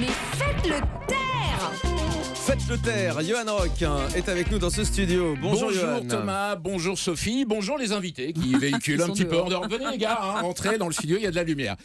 Mais faites-le taire! Faites-le taire, Johan Rock est avec nous dans ce studio. Bonjour Johan. Thomas, bonjour Sophie, bonjour les invités qui véhiculent un petit peu en dehors. Venez les gars, rentrez dans le studio, il y a de la lumière.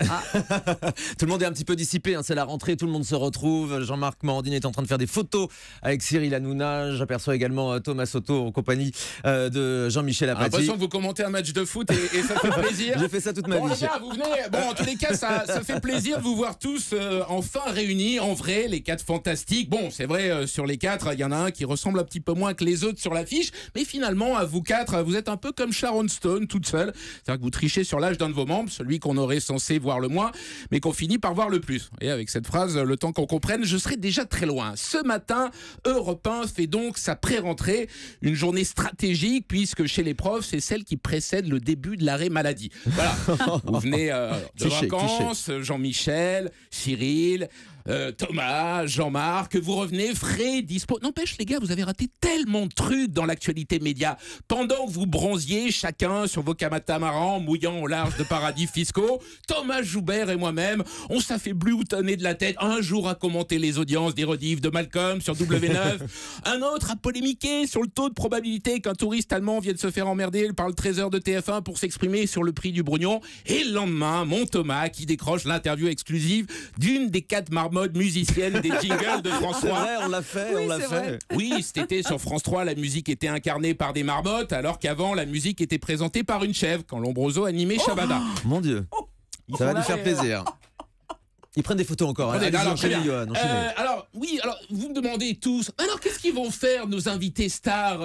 Tout le monde est un petit peu dissipé, c'est la rentrée, tout le monde se retrouve. Jean-Marc Morandini est en train de faire des photos avec Cyril Hanouna. J'aperçois également Thomas Soto en compagnie de Jean-Michel Apathy. J'ai l'impression que vous commentez un match de foot et ça fait plaisir. J'ai fait ça toute ma vie. Les gars, vous venez, en tous les cas, ça fait plaisir de vous voir tous enfin réunis, en vrai, les quatre fantastiques. Bon, c'est vrai, sur les quatre, il y en a un qui ressemble un petit peu moins que les autres sur l'affiche, mais finalement, à vous quatre, vous êtes un peu comme Sharon Stone, toute seule. C'est-à-dire que vous trichez sur l'âge d'un de vos membres, celui qu'on aurait censé voir le moins, mais qu'on finit par voir le plus. Et avec cette phrase, le temps qu'on comprenne, je serai déjà très loin. Ce matin, Europe 1 fait donc sa pré-rentrée, une journée stratégique, puisque chez les profs, c'est celle qui précède le début de l'arrêt maladie. Voilà, vous venez de vacances, Jean-Michel, Cyril... Thomas, Jean-Marc, vous revenez frais, dispo. N'empêche les gars, vous avez raté tellement de trucs dans l'actualité média. Pendant que vous bronziez chacun sur vos catamarans mouillant au large de paradis fiscaux, Thomas Joubert et moi-même, on s'affaiblit boutonné de la tête. Un jour à commenter les audiences des rediffs de Malcolm sur W9, un autre à polémiquer sur le taux de probabilité qu'un touriste allemand vienne se faire emmerder par le trésor de TF1 pour s'exprimer sur le prix du brognon. Et le lendemain, mon Thomas qui décroche l'interview exclusive d'une des 4 marmottes musicienne des jingles de France 3. C'est vrai, on l'a fait, oui, on l'a fait. Oui, cet été sur France 3, la musique était incarnée par des marmottes, alors qu'avant, la musique était présentée par une chèvre, quand Lombroso animait Shabada. Mon Dieu, ça va lui faire plaisir. Ils prennent des photos encore. Alors, vous me demandez tous, alors qu'est-ce qu'ils vont faire nos invités stars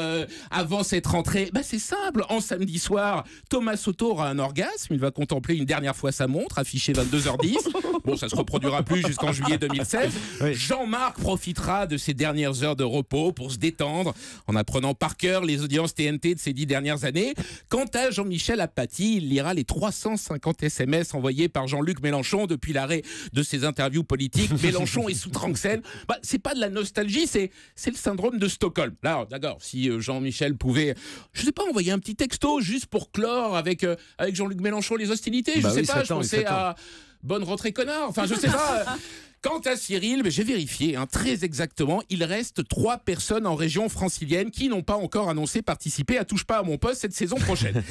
avant cette rentrée? C'est simple, en samedi soir, Thomas Soto aura un orgasme, il va contempler une dernière fois sa montre, affichée 22h10. Bon, ça se reproduira plus jusqu'en juillet 2016. Oui. Jean-Marc profitera de ses dernières heures de repos pour se détendre, en apprenant par cœur les audiences TNT de ces 10 dernières années. Quant à Jean-Michel Apathy, il lira les 350 SMS envoyés par Jean-Luc Mélenchon depuis l'arrêt de ses interviews politiques. Mélenchon est sous Tranxène. C'est pas de la nostalgie, c'est le syndrome de Stockholm. Là, d'accord, si Jean-Michel pouvait, je sais pas, envoyer un petit texto juste pour clore avec Jean-Luc Mélenchon les hostilités, je sais pas, je pensais à bonne rentrée connard, enfin je sais pas. Quant à Cyril, j'ai vérifié, très exactement, il reste 3 personnes en région francilienne qui n'ont pas encore annoncé participer à Touche pas à mon poste cette saison prochaine.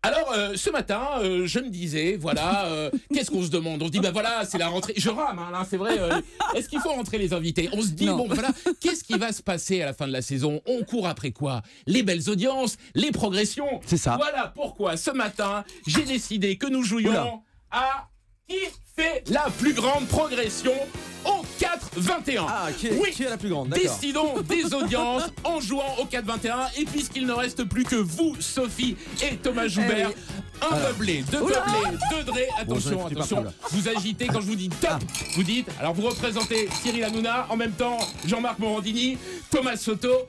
Alors, ce matin, je me disais, voilà, qu'est-ce qu'on se demande? On se dit, voilà, c'est la rentrée. Je rame, là, c'est vrai. Est-ce qu'il faut rentrer les invités? On se dit, voilà, qu'est-ce qui va se passer à la fin de la saison? On court après quoi? Les belles audiences, les progressions. C'est ça. Voilà pourquoi, ce matin, j'ai décidé que nous jouions à qui fait la plus grande progression au 4-21. Qui est la plus grande? Décidons des audiences en jouant au 4-21. Et puisqu'il ne reste plus que vous, Sophie et Thomas Joubert, un meublé, 2 meublés, 2 drés. Attention, attention. Vous agitez quand je vous dis top. Vous dites, alors vous représentez Cyril Hanouna, en même temps Jean-Marc Morandini, Thomas Soto.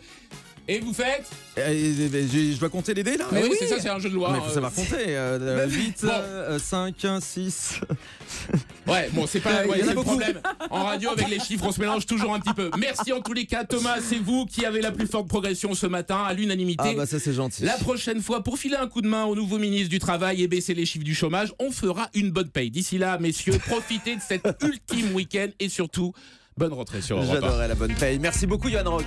Et vous faites je dois compter les dés là? Mais oui, c'est ça, c'est un jeu de loi. Mais il faut savoir compter. 8, 5, 6. Ouais, bon, c'est pas le problème. En radio, avec les chiffres, on se mélange toujours un petit peu. Merci en tous les cas, Thomas, c'est vous qui avez la plus forte progression ce matin, à l'unanimité. Ça c'est gentil. La prochaine fois, pour filer un coup de main au nouveau ministre du Travail et baisser les chiffres du chômage, on fera une bonne paye. D'ici là, messieurs, profitez de cet ultime week-end et surtout, bonne rentrée sur Europe 1. J'adorais la bonne paye. Merci beaucoup, Johan Rock.